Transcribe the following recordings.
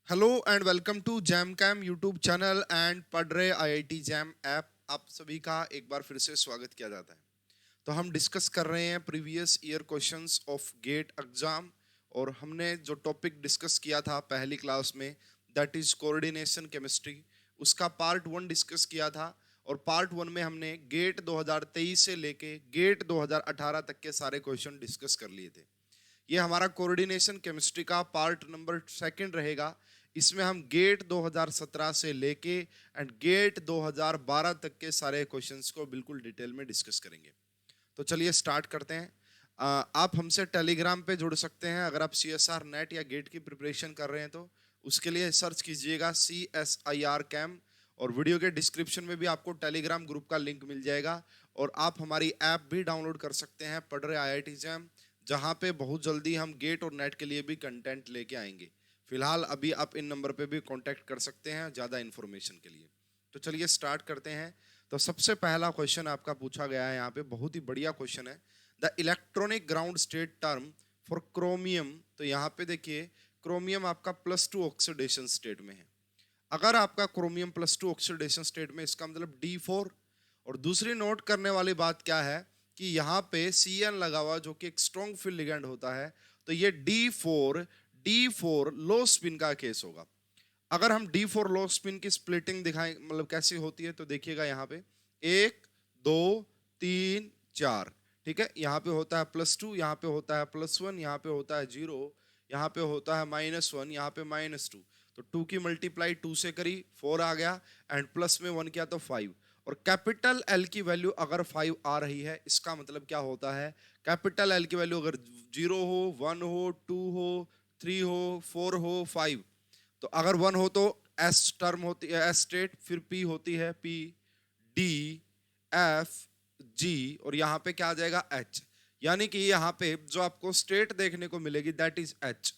Hello and welcome to jam cam YouTube channel and पढ़ रहे IIT jam app. आप सभी का एक बार फिर से स्वागत किया जाता है। तो हम डिस्कस कर रहे हैं previous year questions of GATE exam. और हमने जो टॉपिक डिस्कस किया था पहली क्लास में, दैट इज कोऑर्डिनेशन केमिस्ट्री, उसका पार्ट 1 डिस्कस किया था। और पार्ट 1 में हमने गेट 2023 से लेके गेट 2018 तक के सारे क्वेश्चन डिस्कस कर लिए थे। ये हमारा कोऑर्डिनेशन केमिस्ट्री का पार्ट नंबर 2 रहेगा। इसमें हम गेट 2017 से लेके एंड गेट 2012 तक के सारे क्वेश्चंस को बिल्कुल डिटेल में डिस्कस करेंगे। तो चलिए स्टार्ट करते हैं। आप हमसे टेलीग्राम पे जुड़ सकते हैं अगर आप CSR नेट या गेट की प्रिपरेशन कर रहे हैं तो उसके लिए सर्च कीजिएगा CSIR कैम। और वीडियो के डिस्क्रिप्शन में भी आपको टेलीग्राम ग्रुप का लिंक मिल जाएगा। और आप हमारी ऐप भी डाउनलोड कर सकते हैं पढ़ रहे IIT जैम, जहाँ पे बहुत जल्दी हम गेट और नेट के लिए भी कंटेंट लेके आएंगे। फिलहाल अभी आप इन नंबर पे भी कांटेक्ट कर सकते हैं ज़्यादा इन्फॉर्मेशन के लिए। तो चलिए स्टार्ट करते हैं। तो सबसे पहला क्वेश्चन आपका पूछा गया है यहाँ पे, बहुत ही बढ़िया क्वेश्चन है। The electronic ground state term for chromium. तो यहाँ पे देखिए, क्रोमियम आपका +2 ऑक्सीडेशन स्टेट में है। अगर आपका क्रोमियम +2 ऑक्सीडेशन स्टेट में, इसका मतलब D4। और दूसरी नोट करने वाली बात क्या है कि यहाँ पे CN लगा हुआ जो कि एक स्ट्रॉन्ग फील्ड लिगैंड होता है। तो ये D4 लो स्पिन का केस होगा। अगर हम D4 लो स्पिन की स्प्लिटिंग दिखाएं, मतलब कैसी होती है, तो देखिएगा यहाँ पे 1 2 3 4, ठीक है। यहाँ पे होता है +2, यहाँ पे होता है +1, यहाँ पे होता है 0, यहाँ पे होता है -1, यहाँ पे -2। तो 2 की मल्टीप्लाई 2 से करी 4 आ गया, एंड प्लस में 1 किया तो 5। और कैपिटल L की वैल्यू अगर 5 आ रही है, इसका मतलब क्या होता है, कैपिटल L की वैल्यू अगर 0 हो, 1 हो, 2 हो, 3 हो, 4 हो, 5। तो अगर 1 हो तो S टर्म होती है, S स्टेट, फिर P होती है P, D, F, G, और यहाँ पे क्या आ जाएगा H। यानी कि यहाँ पे जो आपको स्टेट देखने को मिलेगी that is H।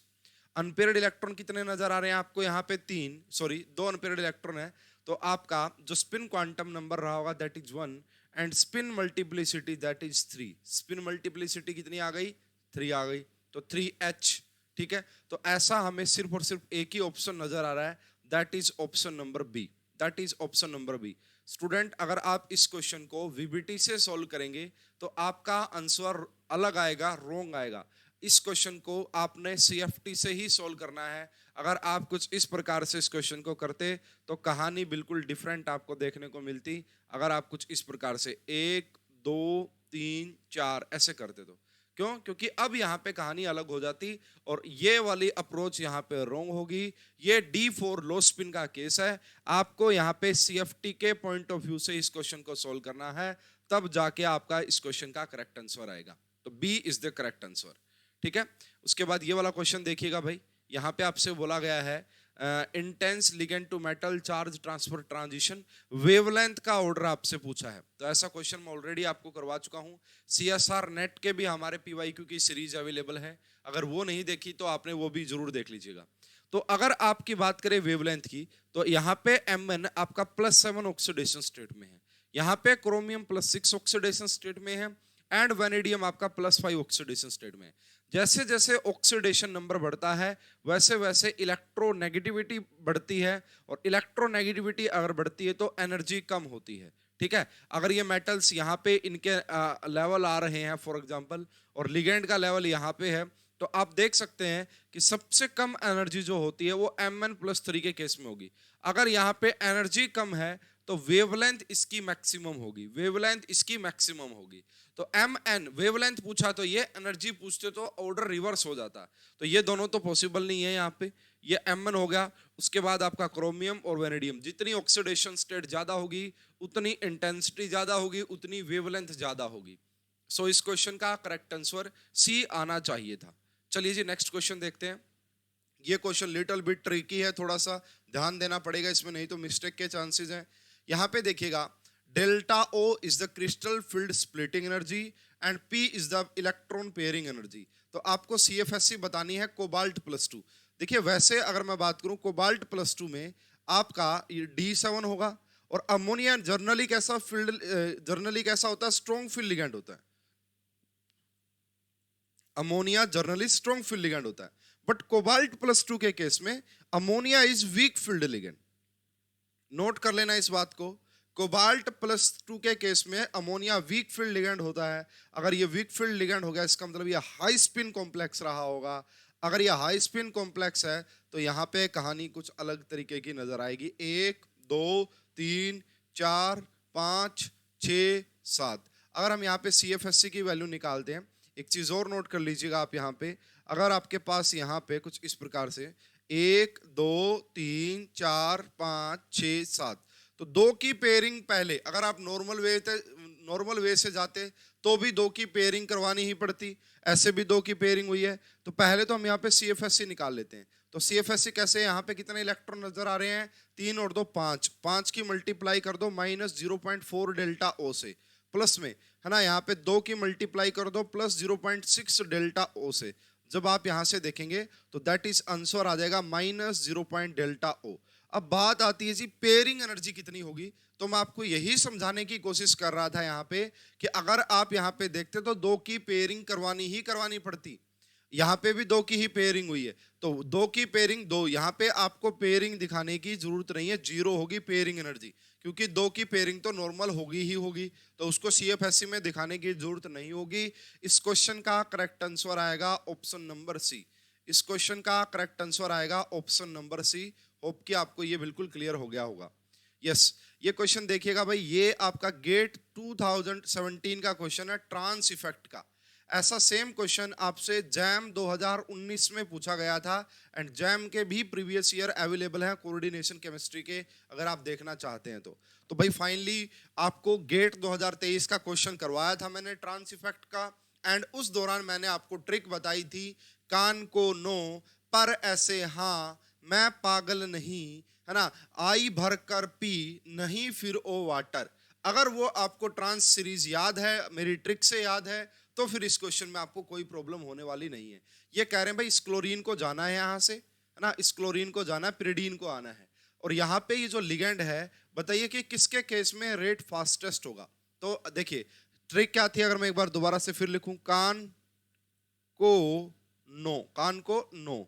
Unpaired electron कितने नजर आ रहे हैं आपको यहाँ पे? 2 अनपेयर्ड इलेक्ट्रॉन है। तो आपका जो स्पिन क्वांटम नंबर रहा होगा that is 1, and spin multiplicity that is 3। Spin multiplicity कितनी आ गई? 3 आ गई। तो 3H, ठीक है। तो ऐसा हमें सिर्फ और सिर्फ एक ही ऑप्शन नजर आ रहा है, that is option number B. That is option number B. Student, अगर आप इस क्वेश्चन को VBT से सॉल्व करेंगे तो आपका आंसर अलग आएगा, रोंग आएगा। इस क्वेश्चन को आपने CFT से ही सॉल्व करना है। अगर आप कुछ इस प्रकार से इस क्वेश्चन को करते तो कहानी बिल्कुल डिफरेंट आपको देखने को मिलती। अगर आप कुछ इस प्रकार से 1 2 3 4 ऐसे करते तो क्यों? क्योंकि अब यहाँ पे कहानी अलग हो जाती और ये वाली अप्रोच यहाँ पे रॉन्ग होगी। ये D4 लो स्पिन का केस है। आपको यहाँ पे CFT के पॉइंट ऑफ व्यू से इस क्वेश्चन को सॉल्व करना है, तब जाके आपका इस क्वेश्चन का करेक्ट आंसर आएगा। तो B is the correct answer, ठीक है। उसके बाद ये वाला क्वेश्चन देखिएगा भाई। यहाँ पे आपसे बोला गया है intense ligand to metal charge transfer transition wavelength का ऑर्डर आपसे पूछा है। तो ऐसा क्वेश्चन मैं ऑलरेडी आपको करवा चुका हूँ। CSR नेट के भी हमारे PYQ की सीरीज अवेलेबल है, अगर वो नहीं देखी तो आपने वो भी जरूर देख लीजिएगा। तो अगर आपकी बात करें वेवलेंथ की, तो यहाँ पे Mn आपका +7 ऑक्सीडेशन स्टेट में है, यहाँ पे क्रोमियम +6 ऑक्सीडेशन स्टेट में है, एंड वेनेडियम आपका +5 ऑक्सीडेशन स्टेट में है। जैसे जैसे ऑक्सीडेशन नंबर बढ़ता है वैसे वैसे इलेक्ट्रोनेगेटिविटी बढ़ती है, और इलेक्ट्रोनेगेटिविटी अगर बढ़ती है तो एनर्जी कम होती है, ठीक है। अगर ये मेटल्स यहाँ पे इनके लेवल आ रहे हैं फॉर एग्जांपल, और लिगेंड का लेवल यहाँ पे है, तो आप देख सकते हैं कि सबसे कम एनर्जी जो होती है वो Mn+3 के केस में होगी। अगर यहाँ पे एनर्जी कम है तो वेवलेंथ इसकी मैक्सिमम होगी, वेवलेंथ इसकी मैक्सिमम होगी। तो Mn वेवलेंथ पूछा तो ये एनर्जी पूछते तो ऑर्डर रिवर्स हो जाता। तो ये दोनों तो पॉसिबल नहीं है यहाँ पे। ये Mn हो गया। उसके बाद आपका क्रोमियम और वेनेडियम, जितनी ऑक्सीडेशन स्टेट ज्यादा होगी उतनी इंटेंसिटी ज्यादा होगी, उतनी वेवलेंथ ज्यादा होगी। सो इस क्वेश्चन का करेक्ट आंसर C आना चाहिए था। चलिए जी नेक्स्ट क्वेश्चन देखते हैं। ये क्वेश्चन लिटिल बिट ट्रिकी है, थोड़ा सा ध्यान देना पड़ेगा इसमें, नहीं तो मिस्टेक के चांसेस हैं। यहाँ पे देखिएगा, delta O is the crystal field splitting energy and P is the electron pairing energy. तो आपको CFSC बतानी है कोबाल्ट +2। देखिए वैसे अगर मैं बात करूं कोबाल्ट +2 में आपका D7 होगा, और अमोनिया जर्नली कैसा फील्ड, जर्नली कैसा होता है, स्ट्रॉन्ग फील्ड लिगेंड होता है। Ammonia generally strong field ligand होता है, बट कोबाल्ट +2 के केस में ammonia is weak field ligand. Note कर लेना इस बात को, कोबाल्ट +2 के केस में अमोनिया वीक फील्ड लिगेंड होता है। अगर ये वीक फील्ड लिगेंड हो गया इसका मतलब ये हाई स्पिन कॉम्प्लेक्स रहा होगा। अगर ये हाई स्पिन कॉम्प्लेक्स है तो यहाँ पे कहानी कुछ अलग तरीके की नजर आएगी। 1 2 3 4 5 6 7। अगर हम यहाँ पे CFSC की वैल्यू निकालते हैं, एक चीज और नोट कर लीजिएगा आप यहाँ पे, अगर आपके पास यहाँ पे कुछ इस प्रकार से 1 2 3 4 5 6 7, तो 2 की पेयरिंग पहले, अगर आप नॉर्मल वे से जाते तो भी 2 की पेयरिंग करवानी ही पड़ती, ऐसे भी 2 की पेयरिंग हुई है। तो पहले तो हम यहाँ पे CFSC निकाल लेते हैं। तो CFSC कैसे, यहाँ पे कितने इलेक्ट्रॉन नजर आ रहे हैं, 3 और 2 5, 5 की मल्टीप्लाई कर दो -0.4 डेल्टा O से, प्लस में है ना यहाँ पे 2 की मल्टीप्लाई कर दो +0.6 डेल्टा O से। जब आप यहां से देखेंगे तो दैट इज आंसर आ जाएगा -0.डेल्टा O। अब बात आती है जी पेयरिंग एनर्जी कितनी होगी, तो मैं आपको यही समझाने की कोशिश कर रहा था यहाँ पे कि अगर आप यहाँ पे देखते तो 2 की पेयरिंग करवानी पड़ती, यहाँ पे भी 2 की ही पेयरिंग हुई है, तो 2 की पेयरिंग 2, यहाँ पे आपको पेयरिंग दिखाने की जरूरत नहीं है, 0 होगी पेयरिंग एनर्जी, क्योंकि 2 की पेयरिंग तो नॉर्मल होगी ही होगी, तो उसको CFSC में दिखाने की जरूरत नहीं होगी। इस क्वेश्चन का करेक्ट आंसर आएगा ऑप्शन नंबर सी। इस क्वेश्चन का करेक्ट आंसर आएगा ऑप्शन नंबर सी। होप कि आपको ये बिल्कुल क्लियर हो गया होगा। यस, ये क्वेश्चन देखिएगा भाई, ये आपका गेट 2017 का क्वेश्चन है ट्रांस इफेक्ट का। ऐसा सेम क्वेश्चन आपसे जैम 2019 में पूछा गया था, एंड जैम के भी प्रीवियस ईयर अवेलेबल हैं कोऑर्डिनेशन केमिस्ट्री के, अगर आप देखना चाहते हैं तो भाई फाइनली आपको गेट 2023 का क्वेश्चन करवाया था मैंने ट्रांस इफेक्ट का, एंड उस दौरान मैंने आपको ट्रिक बताई थी, कान को नो पर ऐसे हाँ, मैं पागल नहीं, है ना, आई भर कर पी नहीं फिर ओ वाटर। अगर वो आपको ट्रांस सीरीज याद है, मेरी ट्रिक से याद है, तो फिर इस क्वेश्चन में आपको कोई प्रॉब्लम होने वाली नहीं है। ये कह रहे हैं भाई इस क्लोरीन को जाना है यहाँ से, है ना, इस क्लोरीन को जाना है, पिरिडीन को आना है, और यहाँ पे ये जो लिगेंड है बताइए कि किसके केस में रेट फास्टेस्ट होगा। तो देखिए ट्रिक क्या थी, अगर मैं एक बार दोबारा से फिर लिखूं, कान को नो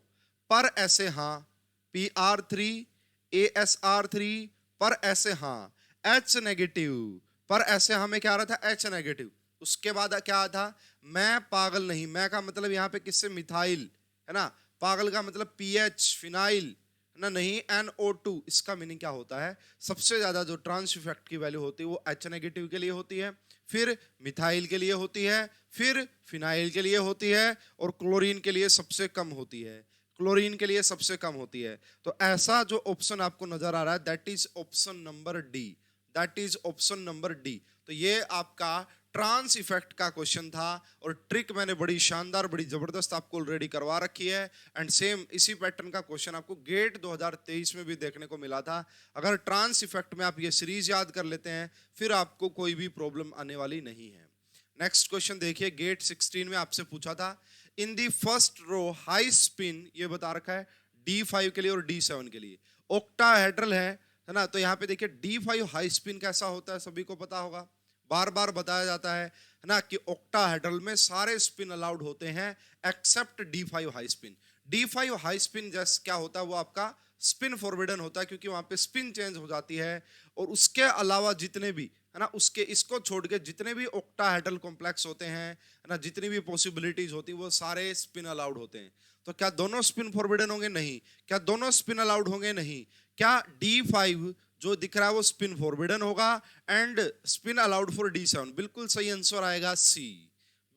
पर ऐसे हाँ, PR3 ASR3 पर ऐसे हाँ, H नेगेटिव पर ऐसे हाँ में क्या आ रहा था, H नेगेटिव। उसके बाद क्या था, मैं पागल नहीं, मैं का मतलब यहाँ पे किससे, मिथाइल, है ना, पागल का मतलब PH फिनाइल, ना नहीं NO2। इसका मीनिंग क्या होता है, सबसे ज्यादा जो ट्रांस इफेक्ट की वैल्यू होती है वो H नेगेटिव के लिए होती है, फिर मिथाइल के लिए होती है, फिर फिनाइल के लिए होती है, और क्लोरीन के लिए सबसे कम होती है, क्लोरीन के लिए सबसे कम होती है। तो ऐसा जो ऑप्शन आपको नजर आ रहा है that is option number D, that is option number D. तो ये आपका ट्रांस इफेक्ट का क्वेश्चन था, और ट्रिक मैंने बड़ी शानदार बड़ी जबरदस्त आपको ऑलरेडी करवा रखी है, एंड सेम इसी पैटर्न का क्वेश्चन आपको गेट 2023 में भी देखने को मिला था। अगर ट्रांस इफेक्ट में आप ये सीरीज याद कर लेते हैं फिर आपको कोई भी प्रॉब्लम आने वाली नहीं है। नेक्स्ट क्वेश्चन देखिए, गेट 16 में आपसे पूछा था, in the first row high spin, ये बता रखा है D5 के लिए और D7 के लिए, ऑक्टाहेड्रल है ना, तो यहाँ पे देखिए D5 हाई स्पिन कैसा होता है सभी को पता होगा, बार बार बताया जाता है ना, कि ऑक्टाहेड्रल में सारे स्पिन अलाउड होते हैं except D5 high spin. D5 high spin जैसे क्या होता है, वो आपका स्पिन फॉरबिडन होता है, क्योंकि वहां पे स्पिन चेंज हो जाती है, और उसके अलावा जितने भी है ना, उसके इसको छोड़ के जितने भी ऑक्टाहेड्रल कॉम्प्लेक्स होते हैं, है ना, जितनी भी पॉसिबिलिटीज होती है वो सारे स्पिन अलाउड होते हैं। तो क्या दोनों स्पिन फॉरबिडन होंगे, नहीं। क्या दोनों स्पिन अलाउड होंगे, नहीं। क्या D5 जो दिख रहा है वो स्पिन फॉरबिडन होगा, and spin allowed for D7, बिल्कुल सही आंसर आएगा सी,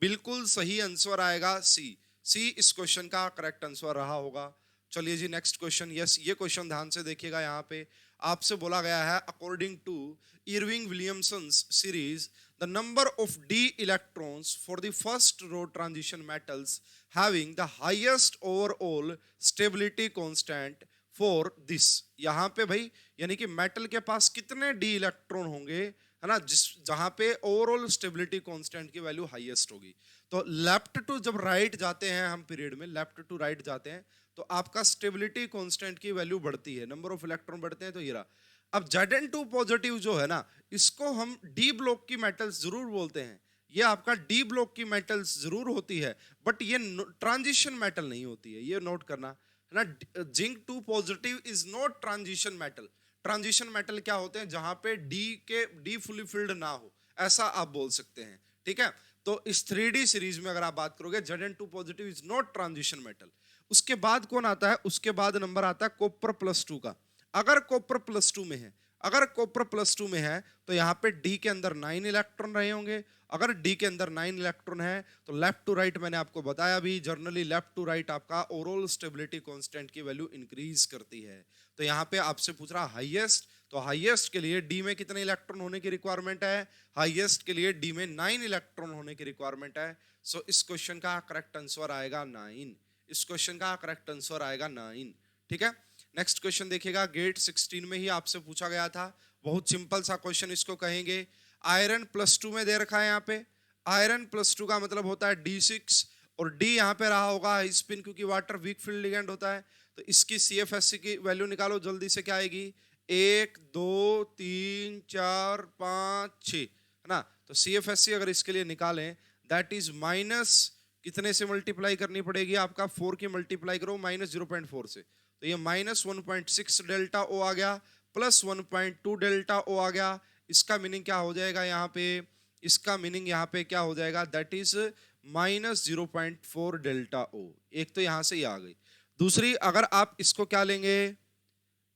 बिल्कुल सही आंसर आएगा सी। सी इस क्वेश्चन का करेक्ट आंसर रहा होगा। चलिए जी नेक्स्ट क्वेश्चन। यस, ये क्वेश्चन ध्यान से देखिएगा, यहाँ पे आपसे बोला गया है according to Irving Williamson's series the number of d electrons for the first row transition metals having the highest overall stability constant for this। यहाँ पे भाई यानी कि मेटल के पास कितने डी इलेक्ट्रॉन होंगे, है ना, जहां पे ओवरऑल स्टेबिलिटी कांस्टेंट की वैल्यू हाईएस्ट होगी। तो लेफ्ट टू जब राइट जाते हैं हम पीरियड में, लेफ्ट टू राइट जाते हैं तो आपका स्टेबिलिटी कांस्टेंट की वैल्यू बढ़ती है, नंबर ऑफ इलेक्ट्रॉन बढ़ते हैं, तो ये रहा। अब Zn2 पॉजिटिव जो है ना, इसको हम डी ब्लॉक की मेटल्स जरूर बोलते हैं, ये आपका डी ब्लॉक की मेटल्स जरूर होती है, बट ये ट्रांजिशन मेटल नहीं होती है, ये नोट करना है ना। Zinc 2 positive is not transition metal. Transition metal क्या होते हैं, जहां पे डी फुली फिल्ड ना हो, ऐसा आप बोल सकते हैं, ठीक है। तो इस 3D सीरीज में अगर आप बात करोगे, Zn2 positive is not transition metal. उसके बाद कौन आता है, उसके बाद नंबर आता है कॉपर +2 का। अगर कॉपर +2 में है, अगर कॉपर +2 में है तो यहाँ पे डी के अंदर 9 इलेक्ट्रॉन रहे होंगे। अगर डी के अंदर 9 इलेक्ट्रॉन है तो लेफ्ट टू राइट, मैंने आपको बताया भी, जनरली लेफ्ट टू राइट आपका ओवरऑल स्टेबिलिटी कांस्टेंट की वैल्यू इंक्रीज करती है। तो यहाँ पे आपसे पूछ रहा हाईएस्ट, तो हाईएस्ट के लिए डी में कितने इलेक्ट्रॉन होने की रिक्वायरमेंट है, हाईएस्ट के लिए डी में 9 इलेक्ट्रॉन होने की रिक्वायरमेंट है। सो इस क्वेश्चन का करेक्ट आंसर आएगा 9। इस क्वेश्चन का करेक्ट आंसर आएगा 9, ठीक है। नेक्स्ट क्वेश्चन देखिएगा, गेट 16 में ही आपसे पूछा गया था, बहुत सिंपल सा क्वेश्चन इसको कहेंगे। आयरन +2 में दे रखा है यहाँ पे, आयरन +2 का मतलब होता है D6, और D यहाँ पे रहा होगा हाई स्पिन, क्योंकि वाटर वीक फील्ड लिगेंड होता है। तो इसकी CFSC की वैल्यू निकालो जल्दी से, क्या आएगी, 1 2 3 4 5 6, है ना। तो CFSC अगर इसके लिए निकालें, दैट इज माइनस कितने से मल्टीप्लाई करनी पड़ेगी, आपका 4 की मल्टीप्लाई करो -0.4 से, तो ये -1.6 डेल्टा O आ गया, +1.2 डेल्टा O आ गया। इसका मीनिंग क्या हो जाएगा यहाँ पे, इसका मीनिंग यहाँ पे क्या हो जाएगा, दैट इज -0.4 डेल्टा O। एक तो यहाँ से ही आ गई। दूसरी, अगर आप इसको क्या लेंगे,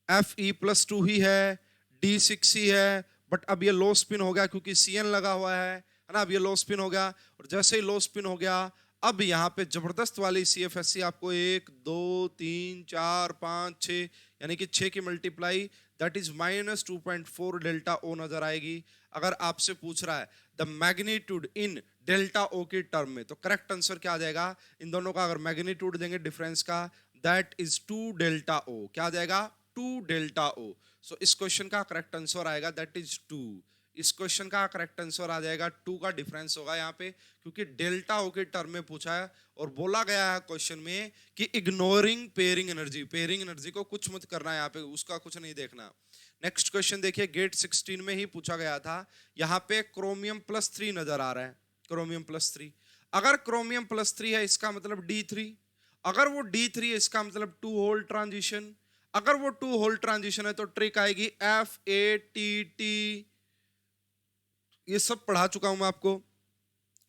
Fe+2 ही है, D6 ही है, बट अब ये लो स्पिन हो गया क्योंकि Cn लगा हुआ है ना। अब ये लो स्पिन हो गया, और जैसे ही लो स्पिन हो गया, अब यहाँ पे जबरदस्त वाली CFSC आपको 1 2 3 4 5 6, यानी कि 6 की multiply, that is -2.4 delta O नजर आएगी। अगर आपसे पूछ रहा है the magnitude in delta O की टर्म में, तो करेक्ट आंसर क्या आ जाएगा, इन दोनों का अगर मैग्नीट्यूड देंगे डिफरेंस का, दैट इज 2 डेल्टा O। क्या आ जाएगा, 2 डेल्टा O। सो इस क्वेश्चन का करेक्ट आंसर आएगा दैट इज 2। इस क्वेश्चन का करेक्ट आंसर आ जाएगा 2 का डिफरेंस होगा यहाँ पे, क्योंकि डेल्टा O के टर्म में पूछा है, और बोला गया है क्वेश्चन में कि ignoring pairing energy, pairing energy को कुछ मत करना है यहाँ पे, उसका कुछ नहीं देखना। नेक्स्ट क्वेश्चन देखिए, गेट 16 में ही पूछा गया था, यहाँ पे क्रोमियम +3 नजर आ रहा है, क्रोमियम +3। अगर क्रोमियम +3 है, इसका मतलब D3, अगर वो D3 है, इसका मतलब 2 होल ट्रांजिशन। अगर वो 2 होल ट्रांजिशन है तो ट्रिक आएगी FATT, ये सब पढ़ा चुका हूं मैं आपको,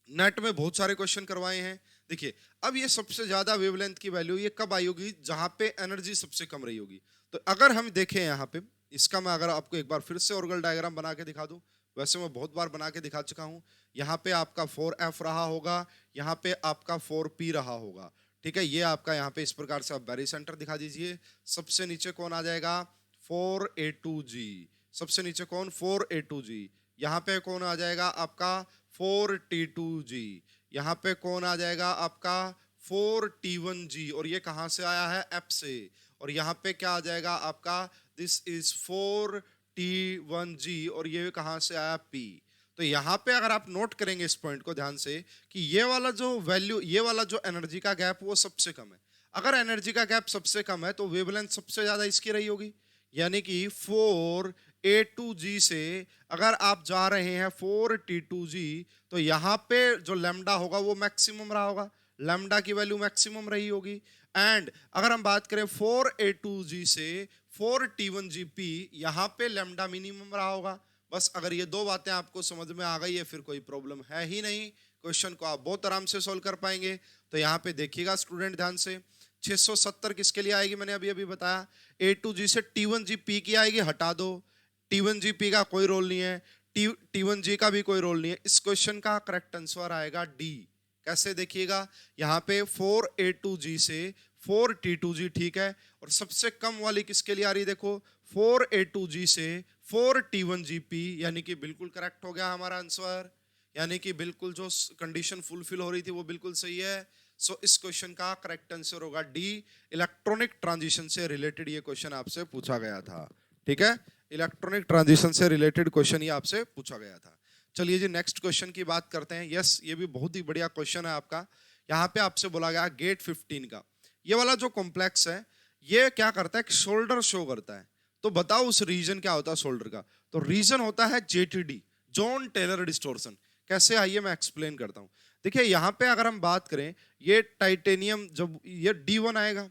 नेट में बहुत सारे क्वेश्चन करवाए हैं। देखिए, अब ये सबसे ज्यादा वेवलेंथ की वैल्यू ये कब आई होगी, जहां पे एनर्जी सबसे कम रही होगी। तो अगर हम देखें यहाँ पे, इसका मैं अगर आपको एक बार फिर से ऑर्गल डायग्राम बना के दिखा दूं, वैसे मैं बहुत बार बना के दिखा चुका हूं। यहाँ पे आपका 4F रहा होगा, यहाँ पे आपका 4P रहा होगा, ठीक है। ये आपका यहाँ पे इस प्रकार से आप बैरी सेंटर दिखा दीजिए। सबसे नीचे कौन आ जाएगा, 4A2G, सबसे नीचे कौन, 4A2G। यहाँ पे कौन आ जाएगा आपका 4T2G, यहाँ पे कौन आ जाएगा आपका 4T1G, और ये कहाँ से आया है, F से। और यहाँ पे क्या आ जाएगा आपका, दिस इज 4T1G, और ये कहाँ से आया, P। तो यहाँ पे अगर आप नोट करेंगे इस पॉइंट को ध्यान से, कि ये वाला जो वैल्यू, ये वाला जो एनर्जी का गैप वो सबसे कम है। अगर एनर्जी का गैप सबसे कम है तो वेवलेंथ सबसे ज्यादा इसकी रही होगी, यानी कि 4A2G से अगर आप जा रहे हैं 4T2G, तो यहाँ पे जो लैम्डा होगा वो मैक्सिमम रहा होगा, लैम्डा की वैल्यू मैक्सिमम रही होगी। एंड अगर हम बात करें 4A2G से 4T1GP, यहाँ पे लैम्डा मिनिमम रहा होगा। बस अगर ये दो बातें आपको समझ में आ गई है, फिर कोई प्रॉब्लम है ही नहीं, क्वेश्चन को आप बहुत आराम से सोल्व कर पाएंगे। तो यहाँ पे देखिएगा स्टूडेंट ध्यान से, 670 किसके लिए आएगी, मैंने अभी अभी बताया, A2G से T1GP की आएगी, हटा दो, T1GP का कोई रोल नहीं है, T1G का भी कोई रोल नहीं है। इस क्वेश्चन का करेक्ट आंसर आएगा D। कैसे, देखिएगा यहाँ पे 4A2G से 4T2G, ठीक है, और सबसे कम वाली किसके लिए आ रही, देखो 4A2G से 4T1GP, यानी कि बिल्कुल करेक्ट हो गया हमारा आंसर, यानी कि बिल्कुल जो कंडीशन फुलफिल हो रही थी वो बिल्कुल सही है। सो इस क्वेश्चन का करेक्ट आंसर होगा डी, इलेक्ट्रॉनिक ट्रांजिशन से रिलेटेड ये क्वेश्चन आपसे पूछा गया था, ठीक है। इलेक्ट्रॉनिक ट्रांजिशन से रिलेटेड क्वेश्चन ये आपसे पूछा गया था। चलिए जी नेक्स्ट क्वेश्चन की बात करते हैं। यस, ये भी बहुत ही बढ़िया क्वेश्चन है आपका। यहाँ पे आपसे बोला गया गेट 15 का, ये वाला जो कॉम्प्लेक्स है ये क्या करता है, शोल्डर शो करता है। तो बताओ उस रीजन क्या होता है शोल्डर का, तो रीजन होता है JTD, जॉन टेलर डिस्टॉर्शन। कैसे, आइए मैं एक्सप्लेन करता हूं। देखिए यहाँ पे अगर हम बात करें, ये टाइटेनियम जब ये D1 आएगा,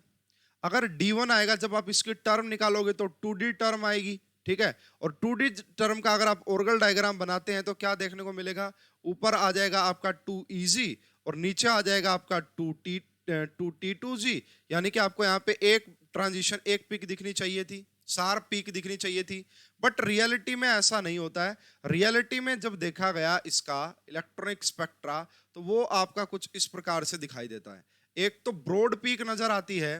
अगर D1 आएगा जब आप इसकी टर्म निकालोगे तो 2D टर्म आएगी, ठीक है। और 2D टर्म का अगर आप ऑर्गल डायग्राम बनाते हैं तो क्या देखने को मिलेगा, ऊपर आ जाएगा आपका 2EG और नीचे आ जाएगा आपका 2T2G, यानी कि आपको यहाँ पे एक ट्रांजिशन, एक पीक दिखनी चाहिए थी, शार्प पीक दिखनी चाहिए थी। बट रियलिटी में ऐसा नहीं होता है। रियलिटी में जब देखा गया इसका इलेक्ट्रॉनिक स्पेक्ट्रा, तो वो आपका कुछ इस प्रकार से दिखाई देता है। एक तो ब्रॉड पीक नजर आती है,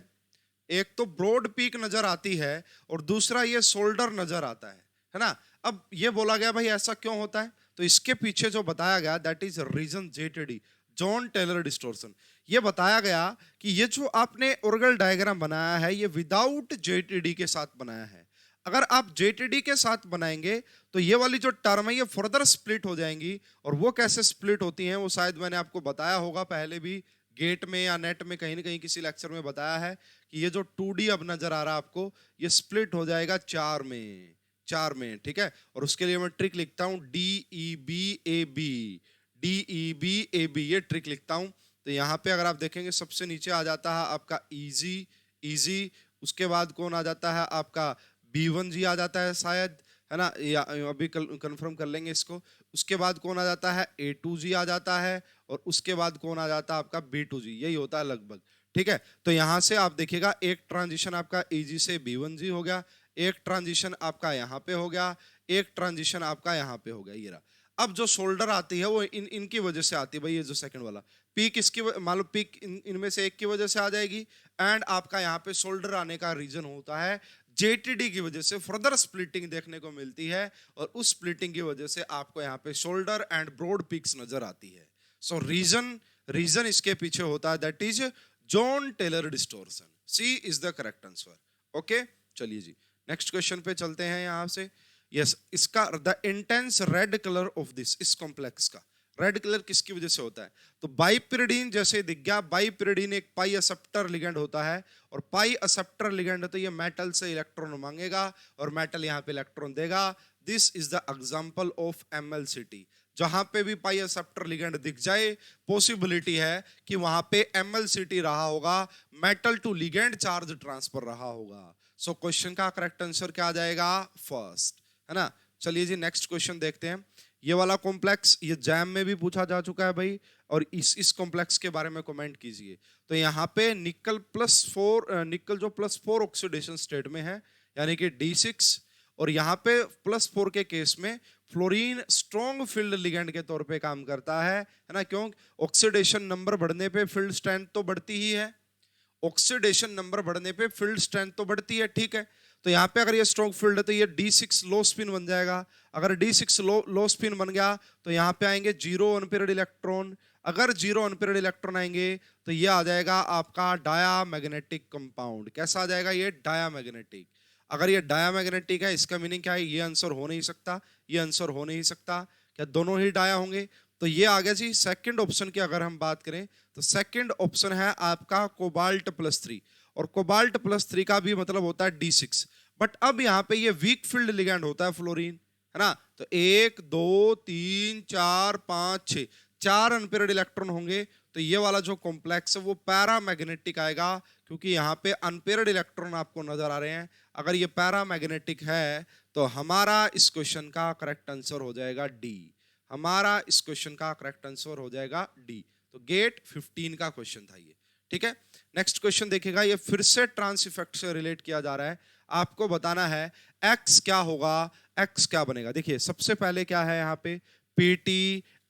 एक तो ब्रॉड पीक नजर आती है, और दूसरा ये शोल्डर नजर आता है ना। अब ये बोला गया भाई ऐसा क्यों होता है, तो इसके पीछे जो बताया गया that is reason JTD, Jahn Teller distortion. ये बताया गया कि ये जो आपने ऑर्गल डायग्राम बनाया है ये विदाउट JTD के साथ बनाया है। अगर आप JTD के साथ बनाएंगे तो ये वाली जो टर्म है ये फर्दर स्प्लिट हो जाएंगी, और वो कैसे स्प्लिट होती हैं वो शायद मैंने आपको बताया होगा पहले भी, गेट में या नेट में कहीं ना कहीं किसी लेक्चर में बताया है कि ये जो 2D अब नजर आ रहा है आपको, ये स्प्लिट हो जाएगा चार में, ठीक है। और उसके लिए मैं ट्रिक लिखता हूं DEBAB, DEBAB, ये ट्रिक लिखता हूं। तो यहाँ पे अगर आप देखेंगे सबसे नीचे आ जाता है आपका EG, उसके बाद कौन आ जाता है आपका B1G आ जाता है शायद, है ना, या अभी कंफर्म कर लेंगे इसको। उसके बाद कौन आ जाता है, A2G आ जाता है, और उसके बाद कौन आ जाता है आपका B2G, यही होता है लगभग, ठीक है। तो यहाँ से आप देखिएगा एक ट्रांजिशन आपका EG से B1G हो गया, एक ट्रांजिशन आपका यहाँ पे हो गया, एक ट्रांजिशन आपका यहाँ पे हो गया, ये रहा। अब जो शोल्डर आती है वो इनकी वजह से आती है भाई, ये जो सेकंड वाला पीक, इसकी मान लो पीक इनमें से एक की वजह से आ जाएगी, एंड आपका यहाँ पे शोल्डर आने का रीजन होता है JTD की वजह से फर्दर स्प्लिटिंग देखने को मिलती है, और उस स्प्लिटिंग की वजह से आपको यहाँ पे शोल्डर एंड ब्रॉड पीक्स नजर आती है। सो रीजन इसके पीछे होता है that is Jahn Teller distortion. C is the correct answer. Okay, चलिए जी नेक्स्ट क्वेश्चन पे चलते हैं यहाँ से। यस, इसका the intense red colour of this, इस कॉम्प्लेक्स का रेड कलर किसकी वजह से होता है, तो बाइपिरिडीन जैसे दिख गया। बाइपिरिडीन एक पाई एक्सेप्टर लिगेंड होता है, और पाई एक्सेप्टर लिगेंड तो ये मेटल से इलेक्ट्रॉन मांगेगा और मेटल यहाँ पे इलेक्ट्रॉन देगा। This is the example of MLCT। जहां पे भी पाई एक्सेप्टर लिगेंड दिख जाए, पॉसिबिलिटी है कि वहां पे MLCT रहा होगा, metal to ligand charge transfer रहा होगा। सो क्वेश्चन का करेक्ट आंसर क्या आ जाएगा, फर्स्ट, है ना। चलिए जी नेक्स्ट क्वेश्चन देखते हैं। ये वाला कॉम्प्लेक्स ये जैम में भी पूछा जा चुका है भाई, और इस कॉम्प्लेक्स के बारे में कमेंट कीजिए। तो यहाँ पे निकल जो +4 ऑक्सीडेशन स्टेट में है, यानी कि D6, और यहाँ पे +4 के केस में फ्लोरीन स्ट्रॉन्ग फील्ड लिगेंड के तौर पे काम करता है ना। क्यों, ऑक्सीडेशन नंबर बढ़ने पे फील्ड स्ट्रेंथ तो बढ़ती ही है, ऑक्सीडेशन नंबर बढ़ने पे फील्ड स्ट्रेंथ तो बढ़ती है, ठीक है। तो यहाँ पे अगर ये स्ट्रॉन्ग फील्ड है तो ये D6 लो स्पिन बन जाएगा। अगर D6 लो स्पिन बन गया तो यहाँ पे आएंगे 0 अनपेयर्ड इलेक्ट्रॉन। अगर 0 अनपेयर्ड इलेक्ट्रॉन आएंगे तो ये आ जाएगा आपका डायामैग्नेटिक कंपाउंड। कैसा आ जाएगा, ये डायामैग्नेटिक। अगर ये डायामैग्नेटिक है इसका मीनिंग क्या है, ये आंसर हो नहीं सकता, ये आंसर हो नहीं सकता। क्या दोनों ही डाया होंगे, तो ये आ गया जी सेकंड ऑप्शन की। अगर हम बात करें तो सेकंड ऑप्शन है आपका कोबाल्ट +3, और कोबाल्ट +3 का भी मतलब होता है D6। बट अब यहाँ पे ये वीक फील्ड लिगेंड होता है फ्लोरीन, है ना। तो 1 2 3 4 5 6 4 अनपेयर्ड इलेक्ट्रॉन होंगे, तो ये वाला जो कॉम्प्लेक्स है वो पैरामैग्नेटिक आएगा, क्योंकि यहाँ पे अनपेयर्ड इलेक्ट्रॉन आपको नजर आ रहे हैं। अगर ये पैरामैग्नेटिक है तो हमारा इस क्वेश्चन का करेक्ट आंसर हो जाएगा D। हमारा इस क्वेश्चन का करेक्ट आंसर हो जाएगा D। तो गेट 15 का क्वेश्चन था ये, ठीक है। नेक्स्ट क्वेश्चन देखिएगा, ये फिर से ट्रांस इफेक्ट से रिलेट किया जा रहा है। आपको बताना है X क्या होगा, X क्या बनेगा। देखिए सबसे पहले क्या है यहाँ पे PT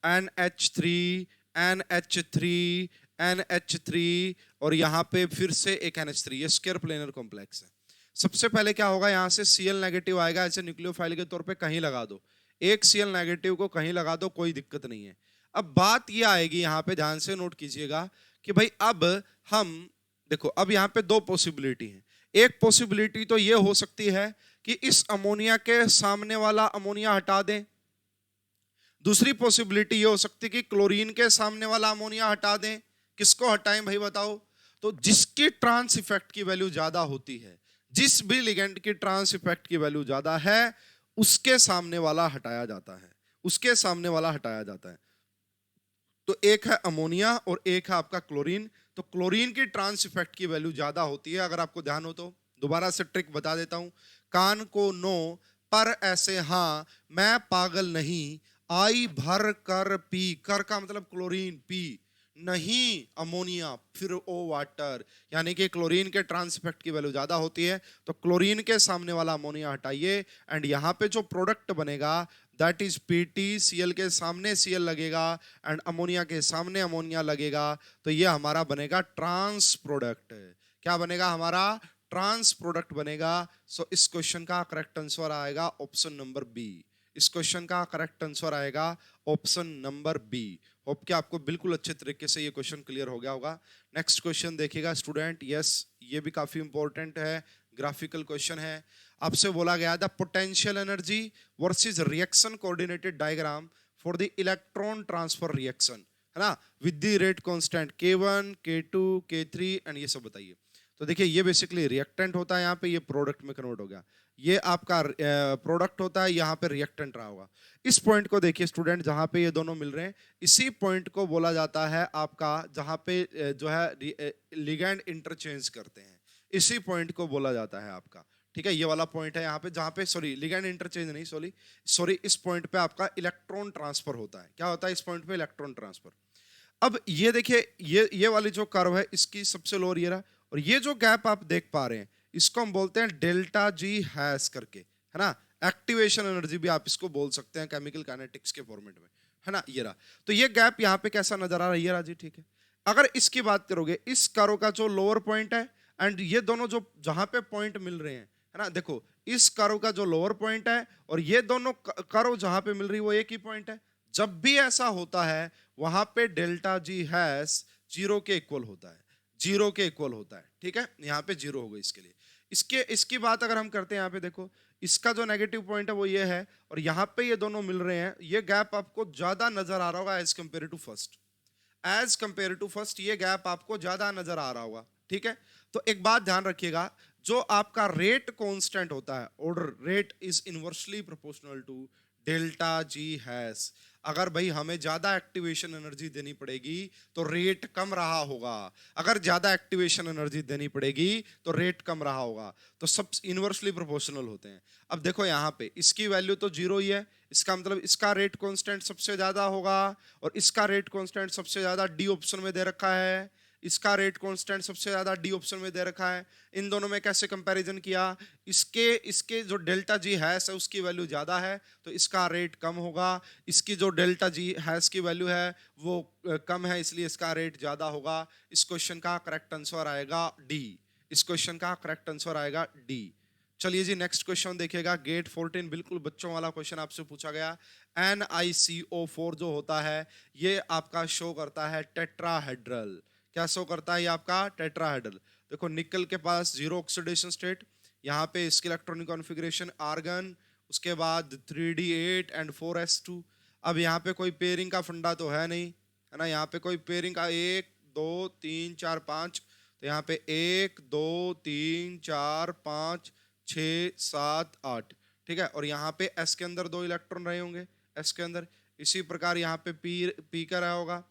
NH3 NH3 NH3, और यहाँ पे फिर से एक NH3, ये स्क्वायर प्लेनर कॉम्प्लेक्स है। सबसे पहले क्या होगा, यहाँ से Cl नेगेटिव आएगा, ऐसे न्यूक्लियोफाइल के तौर पे कहीं लगा दो, एक Cl नेगेटिव को कहीं लगा दो, कोई दिक्कत नहीं है। अब बात ये आएगी यहाँ पे, ध्यान से नोट कीजिएगा कि भाई अब हम देखो, अब यहाँ पे दो पॉसिबिलिटी है। एक पॉसिबिलिटी तो ये हो सकती है कि इस अमोनिया के सामने वाला अमोनिया हटा दें। दूसरी पॉसिबिलिटी ये हो सकती है कि क्लोरीन के सामने वाला अमोनिया हटा दें। किसको हटाएं भाई बताओ, तो जिसकी ट्रांस इफेक्ट की वैल्यू ज्यादा होती है, जिस भी लिगेंड की ट्रांस इफेक्ट की वैल्यू ज्यादा है उसके सामने वाला हटाया जाता है, उसके सामने वाला हटाया जाता है। तो एक है अमोनिया और एक है आपका क्लोरीन। तो क्लोरीन की ट्रांस इफेक्ट की वैल्यू ज्यादा होती है, अगर आपको ध्यान हो तो। दोबारा से ट्रिक बता देता हूं, कान को नो पर ऐसे हाँ, मैं पागल नहीं, आई भर कर पी, कर का मतलब क्लोरीन, पी नहीं अमोनिया, फिर ओ वाटर, यानी कि क्लोरीन के ट्रांस इफेक्ट की वैल्यू ज्यादा होती है। तो क्लोरीन के सामने वाला अमोनिया हटाइए, एंड यहां पे जो प्रोडक्ट बनेगा दैट इज पीटी, सीएल के सामने सीएल लगेगा एंड अमोनिया के सामने अमोनिया लगेगा, तो ये हमारा बनेगा ट्रांस प्रोडक्ट। क्या बनेगा हमारा? ट्रांस प्रोडक्ट बनेगा। सो इस क्वेश्चन का करेक्ट आंसर आएगा ऑप्शन नंबर बी। इस क्वेश्चन का करेक्ट आंसर आएगा ऑप्शन नंबर बी। होप कि आपको बिल्कुल अच्छे तरीके से ये क्वेश्चन क्लियर हो गया होगा। नेक्स्ट क्वेश्चन देखिएगा स्टूडेंट, यस ये भी काफी इंपॉर्टेंट है, ग्राफिकल क्वेश्चन है। आपसे बोला गया the potential energy versus reaction coordinated diagram for the electron transfer reaction, है ना, with the rate constant K1 K2 K3 and ये सब बताइए। तो देखिए ये बेसिकली रिएक्टेंट होता है, यहाँ पे ये प्रोडक्ट में कन्वर्ट हो गया, ये आपका प्रोडक्ट होता है, यहाँ पे रिएक्टेंट रहा होगा। इस पॉइंट को देखिए स्टूडेंट, जहां पे ये दोनों मिल रहे हैं, इसी पॉइंट को बोला जाता है आपका, जहां पे जो है लिगैंड इंटरचेंज करते हैं, इसी पॉइंट को बोला जाता है आपका। ठीक है, ये वाला पॉइंट है यहाँ पे, जहां पे सॉरी लिगैंड इंटरचेंज नहीं, सॉरी इस पॉइंट पे आपका इलेक्ट्रॉन ट्रांसफर होता है। क्या होता है इस पॉइंट पे? Electron transfer. अब ये देखिए, ये वाली जो कर्व है इसकी सबसे लोअर ये रहा, और ये जो गैप आप देख पा रहे हैं इसको हम बोलते हैं डेल्टा जी हैश करके, है ना। एक्टिवेशन एनर्जी भी आप इसको बोल सकते हैं केमिकल काइनेटिक्स के फॉर्मेट में, है ना। ये रहा, तो ये गैप यहाँ पे कैसा नजर आ रहा है? ये रहा जी, ठीक है। अगर इसकी बात करोगे, इस कर्व का जो लोअर पॉइंट है एंड ये दोनों जो जहां पे पॉइंट मिल रहे हैं, है ना, देखो इस कर्व का जो लोअर पॉइंट है और ये दोनों कर्व जहां पे मिल रही है वो एक ही पॉइंट है। जब भी ऐसा होता है वहां पे डेल्टा जी हैश जीरो के इक्वल होता है, जीरो के इक्वल होता है। ठीक है, यहाँ पे जीरो हो गई इसके लिए। इसकी बात अगर हम करते हैं, यहाँ पे देखो इसका जो नेगेटिव पॉइंट है वो ये है, और यहाँ पे ये दोनों मिल रहे हैं, ये गैप आपको ज्यादा नजर आ रहा होगा as compare to first, as compare to first ये गैप आपको ज्यादा नजर आ रहा होगा। ठीक है, तो एक बात ध्यान रखिएगा, जो आपका रेट कांस्टेंट होता है, order rate is inversely proportional to delta G hash. अगर भाई हमें ज्यादा एक्टिवेशन एनर्जी देनी पड़ेगी तो रेट कम रहा होगा, अगर ज्यादा एक्टिवेशन एनर्जी देनी पड़ेगी तो रेट कम रहा होगा, तो सब इनवर्सली प्रोपोर्शनल होते हैं। अब देखो यहाँ पे इसकी वैल्यू तो जीरो ही है, इसका मतलब इसका रेट कांस्टेंट सबसे ज्यादा होगा, और इसका रेट कांस्टेंट सबसे ज्यादा डी ऑप्शन में दे रखा है, इसका रेट कांस्टेंट सबसे ज्यादा डी ऑप्शन में दे रखा है। इन दोनों में कैसे कंपैरिजन किया? इसके इसके जो डेल्टा जी हैश है उसकी वैल्यू ज्यादा है तो इसका रेट कम होगा, इसकी जो डेल्टा जी हैश की वैल्यू है वो कम है इसलिए इसका रेट ज्यादा होगा। इस क्वेश्चन का करेक्ट आंसर आएगा डी। इस क्वेश्चन का करेक्ट आंसर आएगा डी। चलिए जी नेक्स्ट क्वेश्चन देखिएगा, गेट 14 बिल्कुल बच्चों वाला क्वेश्चन आपसे पूछा गया। NiCO4 जो होता है ये आपका शो करता है टेट्राहेड्रल। क्या शो करता है ये आपका? टेट्राहेड्रल। देखो निकल के पास जीरो ऑक्सीडेशन स्टेट, यहाँ पे इसकी इलेक्ट्रॉनिक कॉन्फ़िगरेशन आर्गन, उसके बाद 3d8 एंड 4s2। अब यहाँ पे कोई पेयरिंग का फंडा तो है नहीं, है ना, यहाँ पे कोई पेयरिंग का 1 2 3 4 5, तो यहाँ पे 1 2 3 4 5 6 7 8, ठीक है। और यहाँ पे s के अंदर 2 इलेक्ट्रॉन रहे होंगे, s के अंदर। इसी प्रकार यहाँ पे p का रहा होगा,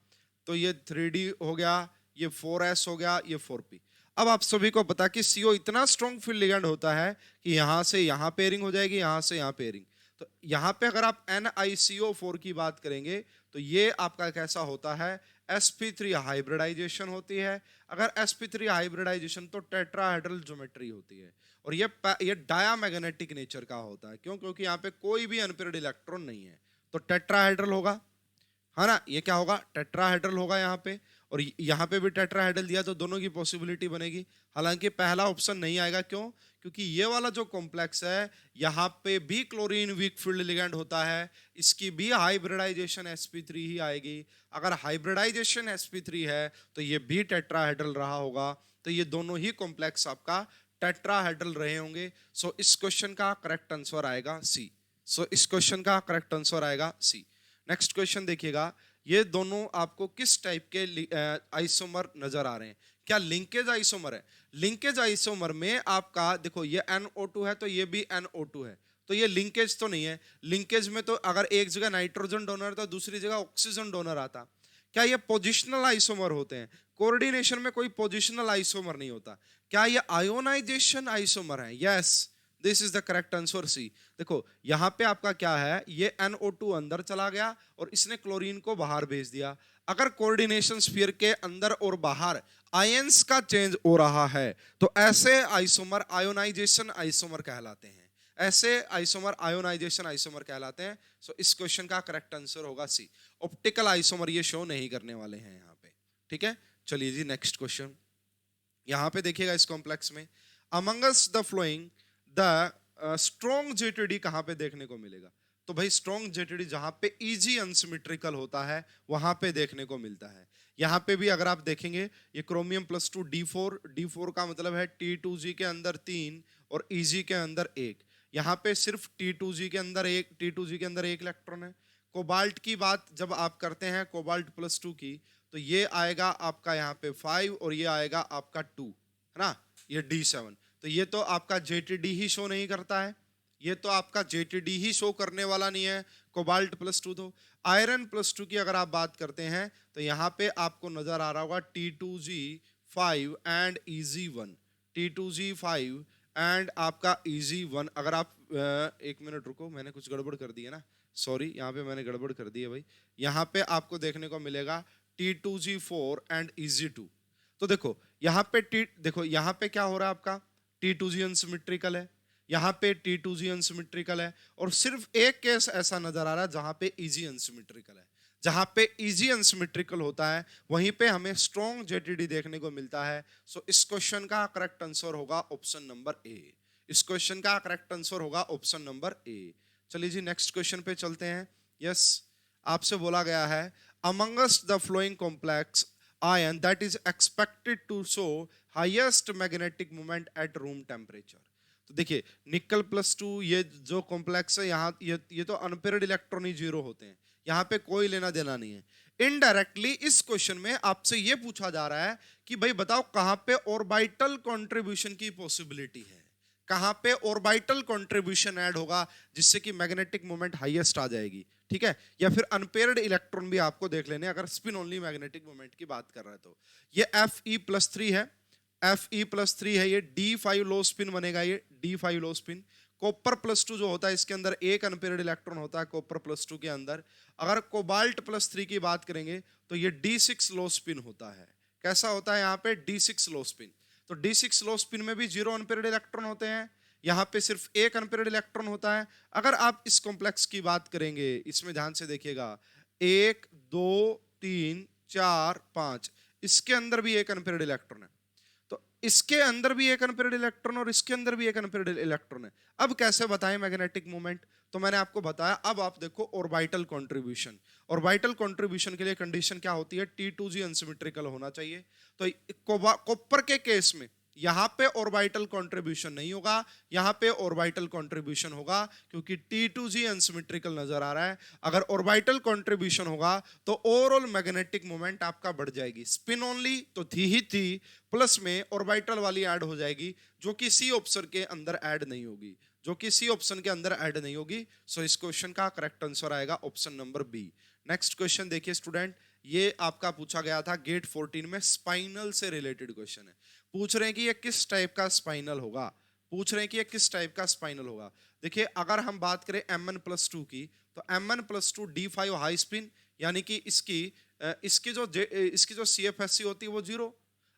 तो ये 3d हो गया, ये 4s हो गया, ये 4p। अब आप सभी को पता कि CO इतना स्ट्रॉन्ग फील्ड लिगेंड होता है कि यहां से यहां पेयरिंग हो जाएगी, यहां से यहां पेयरिंग। तो यहां पे अगर आप NiCO4 की बात करेंगे तो ये आपका कैसा होता है? sp3 हाइब्रिडाइजेशन होती है। अगर sp3 हाइब्रिडाइजेशन तो टेट्राहेड्रल ज्योमेट्री होती है, और ये डायामैग्नेटिक नेचर का होता है। क्यों? क्योंकि यहाँ पे कोई भी अनपेयर्ड इलेक्ट्रॉन नहीं है, तो टेट्राहेड्रल होगा, है ना। ये क्या होगा? टेट्राहेड्रल होगा यहाँ पे, और यहाँ पे भी टेट्राहेड्रल दिया तो दोनों की पॉसिबिलिटी बनेगी। हालांकि पहला ऑप्शन नहीं आएगा, क्यों? क्योंकि ये वाला जो कॉम्प्लेक्स है यहाँ पे भी क्लोरीन वीक फील्ड लिगेंड होता है, इसकी भी हाइब्रिडाइजेशन sp3 ही आएगी। अगर हाइब्रिडाइजेशन sp3 है तो ये भी टेट्राहेड्रल रहा होगा, तो ये दोनों ही कॉम्प्लेक्स आपका टेट्राहेड्रल रहे होंगे। सो इस क्वेश्चन का करेक्ट आंसर आएगा सी। सो इस क्वेश्चन का करेक्ट आंसर आएगा सी। नेक्स्ट क्वेश्चन देखिएगा, ये दोनों आपको किस टाइप के आइसोमर नजर आ रहे हैं? क्या लिंकेज आइसोमर है? लिंकेज आइसोमर में आपका देखो ये NO2 है तो ये भी NO2 है, तो ये लिंकेज तो नहीं है। लिंकेज में तो अगर एक जगह नाइट्रोजन डोनर था दूसरी जगह ऑक्सीजन डोनर आता। क्या ये पोजिशनल आइसोमर होते हैं? कोऑर्डिनेशन में कोई पोजिशनल आइसोमर नहीं होता। क्या ये आयोनाइजेशन आइसोमर है? Yes, this is the correct answer C. देखो यहां पे आपका क्या है, ये NO2 अंदर चला गया और इसने क्लोरीन को बाहर भेज दिया। अगर कोऑर्डिनेशन स्फीयर के अंदर और बाहर आयंस का चेंज हो रहा है तो ऐसे आइसोमर आयोनाइजेशन आइसोमर कहलाते हैं। ऐसे आइसोमर आयोनाइजेशन आइसोमर कहलाते हैं। सो इस क्वेश्चन का करेक्ट आंसर होगा सी। ऑप्टिकल आइसोमर ये शो नहीं करने वाले हैं यहाँ पे। ठीक है, चलिए जी नेक्स्ट क्वेश्चन। यहाँ पे देखिएगा इस कॉम्प्लेक्स में Among Us the flowing the strong JTD कहाँ पे देखने को मिलेगा? तो भाई स्ट्रॉन्ग जेटीडी जहां पे इजी अनसिमेट्रिकल होता है वहां पे देखने को मिलता है। यहाँ पे भी अगर आप देखेंगे ये क्रोमियम +2 D4 का मतलब है T2G के अंदर 3 और EG के अंदर 1। यहाँ पे सिर्फ T2G के अंदर एक इलेक्ट्रॉन है। कोबाल्ट की बात जब आप करते हैं कोबाल्ट +2 की, तो ये आएगा आपका यहाँ पे 5 और ये आएगा आपका 2, है ना, ये D7। तो ये तो आपका जेटीडी ही शो नहीं करता है, ये तो आपका जेटीडी ही शो करने वाला नहीं है कोबाल्ट +2। तो आयरन +2 की अगर आप बात करते हैं तो यहाँ पे आपको नजर आ रहा होगा T2G5 and EG1, T2G5 and आपका EG1। अगर आप एक मिनट रुको, मैंने कुछ गड़बड़ कर दी है ना, सॉरी, यहाँ पे मैंने गड़बड़ कर दी है भाई। यहाँ पे आपको देखने को मिलेगा T2G4 एंड EG2। तो देखो यहाँ पे क्या हो रहा है, आपका T2G अनसिमेट्रिकल है, यहाँ पे T2G अनसिमेट्रिकल है, और सिर्फ एक केस ऐसा नजर आ रहा है जहां पे EG अनसिमेट्रिकल है। जहां पे EG अनसिमेट्रिकल होता है वहीं पे हमें स्ट्रॉन्ग जेटीडी देखने को मिलता है। सो इस क्वेश्चन का करेक्ट आंसर होगा ऑप्शन नंबर ए। इस क्वेश्चन का करेक्ट आंसर होगा ऑप्शन नंबर ए। चलिए जी नेक्स्ट क्वेश्चन पे चलते हैं। यस, आपसे बोला गया है amongst the following complex ion that is expected to show highest magnetic moment at room temperature. तो देखिए निकल +2 ये जो कॉम्प्लेक्स है यहाँ, ये तो अनपेयर्ड इलेक्ट्रॉन ही 0 होते हैं, यहाँ पे कोई लेना देना नहीं है। इनडायरेक्टली इस क्वेश्चन में आपसे ये पूछा जा रहा है कि भाई बताओ कहाँ पे ऑर्बिटल कंट्रीब्यूशन की पॉसिबिलिटी है, कहाँ पे ऑर्बिटल कंट्रीब्यूशन ऐड होगा जिससे कि मैग्नेटिक मोमेंट हाईएस्ट आ जाएगी। ठीक है, या फिर अनपेयर्ड इलेक्ट्रॉन भी आपको देख लेने अगर स्पिन ओनली मैग्नेटिक मोमेंट की बात कर रहे हैं तो। ये Fe+3 है, Fe+3 है, ये D5 लो स्पिन बनेगा, ये D5 लो स्पिन। कॉपर +2 जो होता है इसके अंदर एक अनपेयर्ड इलेक्ट्रॉन होता है कॉपर +2 के अंदर। अगर कोबाल्ट +3 की बात करेंगे तो ये D6 लो स्पिन होता है। कैसा होता है यहाँ पे? D6 लो स्पिन। तो D6 लो स्पिन में भी 0 अनपेयर्ड इलेक्ट्रॉन होते हैं, यहाँ पे सिर्फ एक अनपेयर्ड इलेक्ट्रॉन होता है। अगर आप इस कॉम्प्लेक्स की बात करेंगे, इसमें ध्यान से देखिएगा 1 2 3 4 5, इसके अंदर भी एक अनपेयर्ड इलेक्ट्रॉन है, तो इसके अंदर भी एक अनपेयर्ड इलेक्ट्रॉन और इसके अंदर भी एक अनपेयर्ड इलेक्ट्रॉन है। अब कैसे बताएं मैग्नेटिक मोमेंट? तो मैंने आपको बताया। अब आप देखो ऑर्बिटल कंट्रीब्यूशन। ऑर्बिटल कंट्रीब्यूशन के लिए कंडीशन क्या होती है? T2G अनसिमेट्रिकल होना चाहिए। तो कॉपर के केस में यहां पे ऑर्बिटल कंट्रीब्यूशन नहीं होगा, यहां पे ऑर्बिटल कंट्रीब्यूशन होगा क्योंकि T2G अनसिमेट्रिकल नजर आ रहा है। अगर ऑर्बिटल कंट्रीब्यूशन होगा तो ओवरऑल मैग्नेटिक मोमेंट आपका बढ़ जाएगी। स्पिन ओनली तो थी ही थी, प्लस में ऑर्बिटल वाली ऐड हो जाएगी जो कि सी ऑप्शन के अंदर ऐड नहीं होगी, जो कि सी ऑप्शन के अंदर ऐड नहीं होगी। सो इस क्वेश्चन का करेक्ट आंसर आएगा option number B. Next question देखिए स्टूडेंट, ये आपका पूछा गया था गेट 14 में, स्पाइनल से रिलेटेड क्वेश्चन है। पूछ रहे हैं कि ये किस टाइप का स्पाइनल होगा, पूछ रहे हैं कि ये किस टाइप का स्पाइनल होगा। देखिए अगर हम बात करें Mn+2 की, तो Mn+2 D5 हाई स्पिन, यानी कि इसकी जो CFSC होती है वो 0।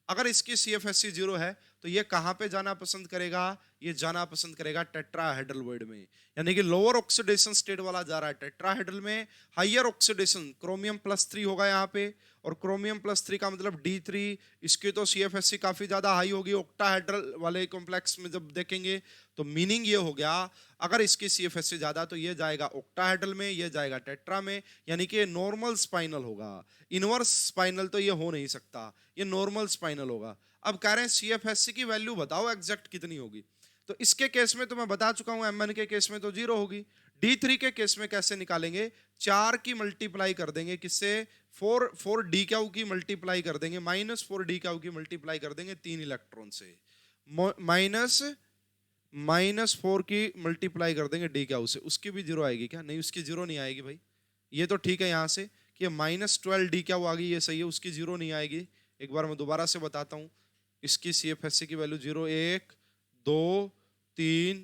अगर इसकी CFSC 0 है तो ये कहां पे जाना पसंद करेगा? ये जाना पसंद करेगा टेट्राहेड्रल वर्ड में, यानी कि लोअर ऑक्सीडेशन स्टेट वाला जा रहा है टेट्राहेड्रल में। हाइयर ऑक्सीडेशन क्रोमियम +3 होगा यहाँ पे, और क्रोमियम +3 का मतलब D3, इसकी तो CFSC काफी ज्यादा हाई होगी ऑक्टाहेड्रल वाले कॉम्प्लेक्स में जब देखेंगे। तो मीनिंग ये हो गया अगर इसकी CFSC ज्यादा तो ये जाएगा ऑक्टाहेड्रल में, ये जाएगा टेट्रा में, यानी कि नॉर्मल स्पाइनल होगा। इनवर्स स्पाइनल तो ये हो नहीं सकता, ये नॉर्मल स्पाइनल होगा। अब कह रहे हैं CFSC की वैल्यू बताओ एग्जैक्ट कितनी होगी। तो इसके केस में तो मैं बता चुका हूं, Mn के केस में तो 0 होगी। D3 के केस में कैसे निकालेंगे? 4 की मल्टीप्लाई कर देंगे किससे? 4 डी क्यू की मल्टीप्लाई कर देंगे, -4 डी क्यू की मल्टीप्लाई कर देंगे 3 इलेक्ट्रॉन से, -4 की मल्टीप्लाई कर देंगे डी क्यू से। उसकी भी 0 आएगी क्या? नहीं, उसकी 0 नहीं आएगी भाई। ये तो ठीक है यहाँ से कि -12D क्या वो आ गई, ये सही है, उसकी जीरो नहीं आएगी। एक बार मैं दोबारा से बताता हूँ, इसकी CFSC की वैल्यू 0, 1 2 3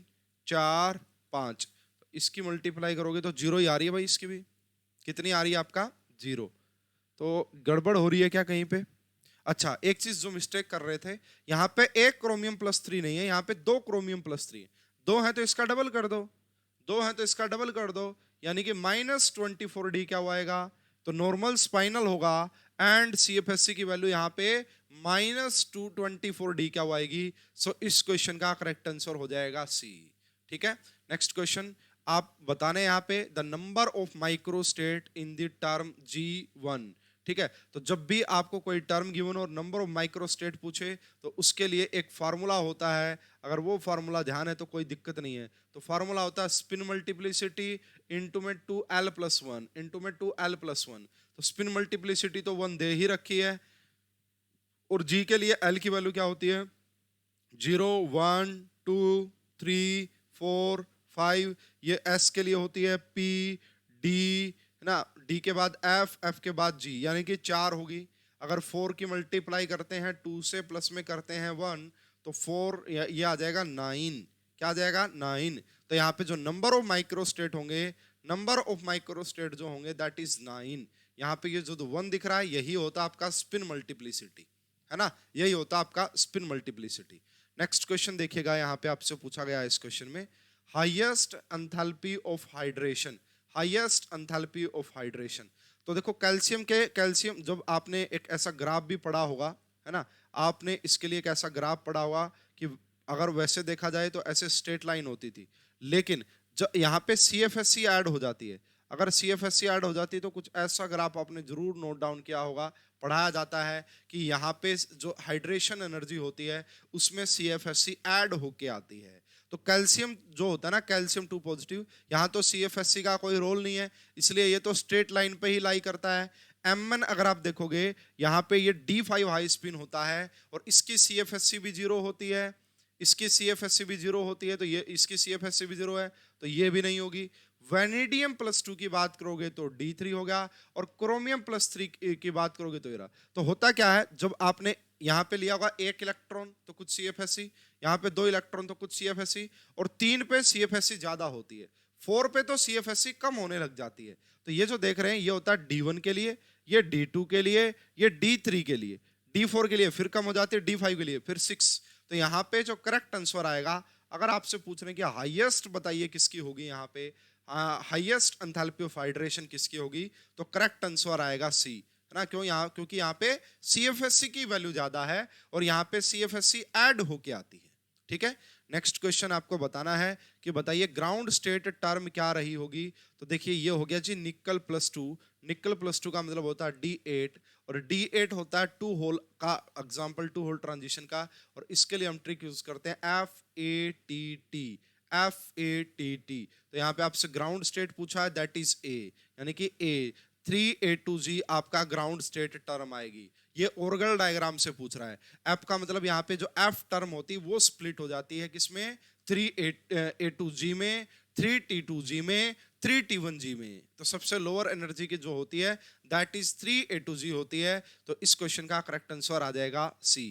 4 5, इसकी मल्टीप्लाई करोगे तो जीरो ही आ रही है भाई, इसकी भी कितनी आ रही है आपका, जीरो। तो गड़बड़ हो रही है क्या कहीं पे? अच्छा, एक चीज जो मिस्टेक कर रहे थे, यहाँ पे एक क्रोमियम प्लस 3 नहीं है, यहाँ पे 2 क्रोमियम प्लस 3 है। 2 है तो इसका डबल कर दो, 2 है तो इसका डबल कर दो, यानी कि -24D क्या हुआ आएगा, तो नॉर्मल स्पाइनल होगा एंड CFSC की वैल्यू यहाँ पे -224D क्या हुआ आएगी। सो इस क्वेश्चन का करेक्ट आंसर हो जाएगा सी। ठीक है, नेक्स्ट क्वेश्चन आप बताने यहाँ पे the number of microstate in the term G1। ठीक है, तो जब भी आपको कोई टर्म गिवन और नंबर ऑफ माइक्रोस्टेट पूछे तो उसके लिए एक फार्मूला होता है, अगर वो फार्मूला ध्यान है तो कोई दिक्कत नहीं है। तो फार्मूला होता है स्पिन मल्टीप्लिसिटी इंटू में 2l+1 इंटू में 2l+1। तो स्पिन मल्टीप्लिसिटी तो 1 दे ही रखी है, और जी के लिए एल की वैल्यू क्या होती है, 0 1 2 3 4 5। ये एस के लिए होती है पी डी, है ना, डी के बाद एफ, एफ के बाद जी, यानी कि 4 होगी। अगर 4 की मल्टीप्लाई करते हैं 2 से, प्लस में करते हैं 1, तो 4 ये आ जाएगा 9। क्या आ जाएगा, 9। तो यहाँ पे जो नंबर ऑफ माइक्रोस्टेट होंगे, नंबर ऑफ माइक्रोस्टेट जो होंगे दैट इज 9। यहाँ पे ये जो 1 दिख रहा है यही होता है आपका स्पिन मल्टीप्लिसिटी, है ना, यही होता है आपका स्पिन मल्टीप्लिसिटी। नेक्स्ट क्वेश्चन देखिएगा, यहाँ पे आपसे पूछा गया है इस क्वेश्चन में, highest enthalpy of hydration, highest enthalpy of hydration. तो देखो कैल्शियम जब आपने एक ऐसा ग्राफ भी पढ़ा होगा, है ना, आपने इसके लिए एक ऐसा ग्राफ पढ़ा होगा कि अगर वैसे देखा जाए तो ऐसे स्ट्रेट लाइन होती थी, लेकिन जब यहाँ पे CFSC ऐड हो जाती है, अगर CFSC ऐड हो जाती है तो कुछ ऐसा ग्राफ आपने जरूर नोट डाउन किया होगा। पढ़ाया जाता है कि यहाँ पे जो हाइड्रेशन एनर्जी होती है उसमें CFSC ऐड होके आती है। तो कैल्शियम जो होता है ना, कैल्शियम 2 पॉजिटिव, यहाँ तो CFSC का कोई रोल नहीं है, इसलिए ये तो स्ट्रेट लाइन पे ही लाई करता है। Mn अगर आप देखोगे यहाँ पे ये D5 हाई स्पिन होता है और इसकी CFSC भी 0 होती है, इसकी CFSC भी 0 होती है, तो ये इसकी CFSC भी 0 है, तो ये भी नहीं होगी। वेनेडियम +2 की बात करोगे तो D3 हो गया, और क्रोमियम +3 की बात करोगे तो ये रहा। तो होता क्या है, जब आपने यहाँ पे लिया होगा 1 इलेक्ट्रॉन तो कुछ CFSC, यहाँ पे 2 इलेक्ट्रॉन तो कुछ CFSC, और 3 पे CFSC ज्यादा होती है, 4 पे तो CFSC कम होने लग जाती है। तो ये जो देख रहे हैं ये होता है D1 के लिए, ये D2 के लिए, ये D3 के लिए, D4 के लिए फिर कम हो जाती है, D5 के लिए फिर 6। तो यहाँ पे जो करेक्ट आंसर आएगा, अगर आपसे पूछ रहे हैं कि हाईएस्ट बताइए किसकी होगी, यहाँ पे हाईएस्ट एंथैल्पी ऑफ हाइड्रेशन किसकी होगी, तो करेक्ट आंसर आएगा सी, है ना, क्योंकि यहाँ पे CFSC की वैल्यू ज्यादा है और यहाँ पे CFSC ऐड होके आती है। ठीक है, नेक्स्ट क्वेश्चन आपको बताना है कि बताइए ग्राउंड स्टेट टर्म क्या रही होगी। तो देखिए ये हो गया जी निकल +2, निकल +2 का मतलब होता है D8, और D8 होता है 2 होल का एग्जांपल, 2 होल ट्रांजिशन का, और इसके लिए हम ट्रिक यूज करते हैं FATT, FATT। तो यहाँ पे आपसे ग्राउंड स्टेट पूछा है, दैट इज A, यानी कि A 3A2G आपका ग्राउंड स्टेट टर्म आएगी। ये ओर्गल डायग्राम से पूछ रहा है। F का मतलब यहाँ पे जो F टर्म होती है वो स्प्लिट हो जाती है किसमें, 3A2G में, 3T2G में, 3T1G में। तो सबसे लोअर एनर्जी की जो होती है दैट इज 3A2G होती है। तो इस क्वेश्चन का करेक्ट आंसर आ जाएगा सी।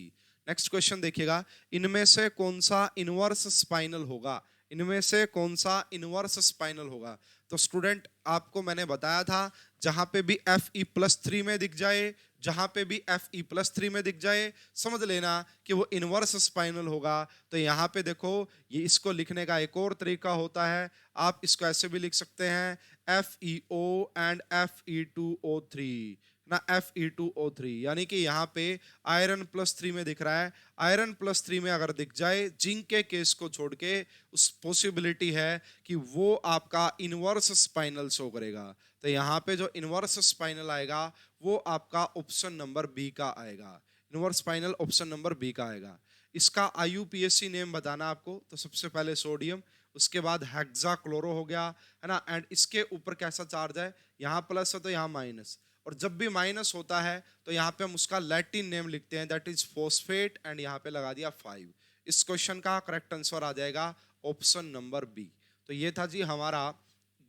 नेक्स्ट क्वेश्चन देखिएगा, इनमें से कौन सा इनवर्स स्पाइनल होगा, इनमें से कौन सा इनवर्स स्पाइनल होगा। तो स्टूडेंट आपको मैंने बताया था जहां पे भी Fe+3 में दिख जाए, जहां पे भी Fe+3 में दिख जाए समझ लेना कि वो इनवर्स स्पाइनल होगा। तो यहाँ पे देखो ये इसको लिखने का एक और तरीका होता है, आप इसको ऐसे भी लिख सकते हैं FeO एंड Fe2O3 ना, Fe2O3, यानी कि यहाँ पे आयरन +3 में दिख रहा है, आयरन +3 में अगर दिख जाए जिंक के केस को छोड़ के, उस पॉसिबिलिटी है कि वो आपका इनवर्स स्पाइनल शो करेगा। तो यहाँ पे जो इनवर्स स्पाइनल आएगा वो आपका ऑप्शन नंबर बी का आएगा, inverse spinel option number B का आएगा। इसका IUPAC नेम बताना आपको, तो सबसे पहले सोडियम, उसके बाद हेक्साक्लोरो हो गया, है ना, एंड इसके ऊपर कैसा चार्ज है, यहाँ प्लस है तो यहाँ माइनस, और जब भी माइनस होता है तो यहाँ पे हम उसका लैटिन नेम लिखते हैं दैट इज फॉस्फेट, एंड यहाँ पे लगा दिया 5। इस क्वेश्चन का करेक्ट आंसर आ जाएगा ऑप्शन नंबर बी। तो ये था जी हमारा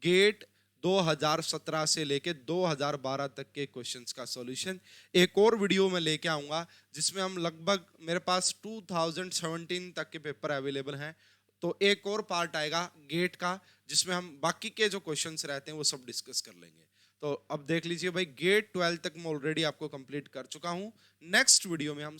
गेट 2017 से लेके 2012 तक के क्वेश्चंस का सॉल्यूशन एक और वीडियो में लेके आऊंगा, जिसमें हम लगभग, मेरे पास 2017 तक के पेपर अवेलेबल हैं। तो एक और पार्ट आएगा गेट का, जिसमें हम बाकी के जो क्वेश्चंस रहते हैं वो सब डिस्कस कर लेंगे। तो अब देख लीजिए भाई, गेट 12 तक मैं ऑलरेडी आपको कंप्लीट कर चुका हूं। नेक्स्ट वीडियो में हम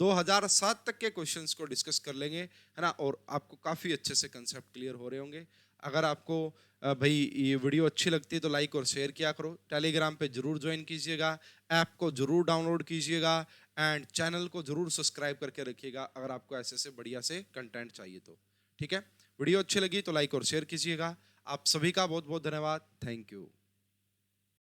2007 तक के क्वेश्चंस को डिस्कस कर लेंगे, है ना। और आपको काफ़ी अच्छे से कंसेप्ट क्लियर हो रहे होंगे। अगर आपको भाई ये वीडियो अच्छी लगती है तो लाइक और शेयर किया करो। टेलीग्राम पे जरूर ज्वाइन कीजिएगा, ऐप को जरूर डाउनलोड कीजिएगा एंड चैनल को जरूर सब्सक्राइब करके रखिएगा अगर आपको ऐसे से बढ़िया से कंटेंट चाहिए तो। ठीक है, वीडियो अच्छी लगी तो लाइक और शेयर कीजिएगा। आप सभी का बहुत बहुत धन्यवाद। Thank you.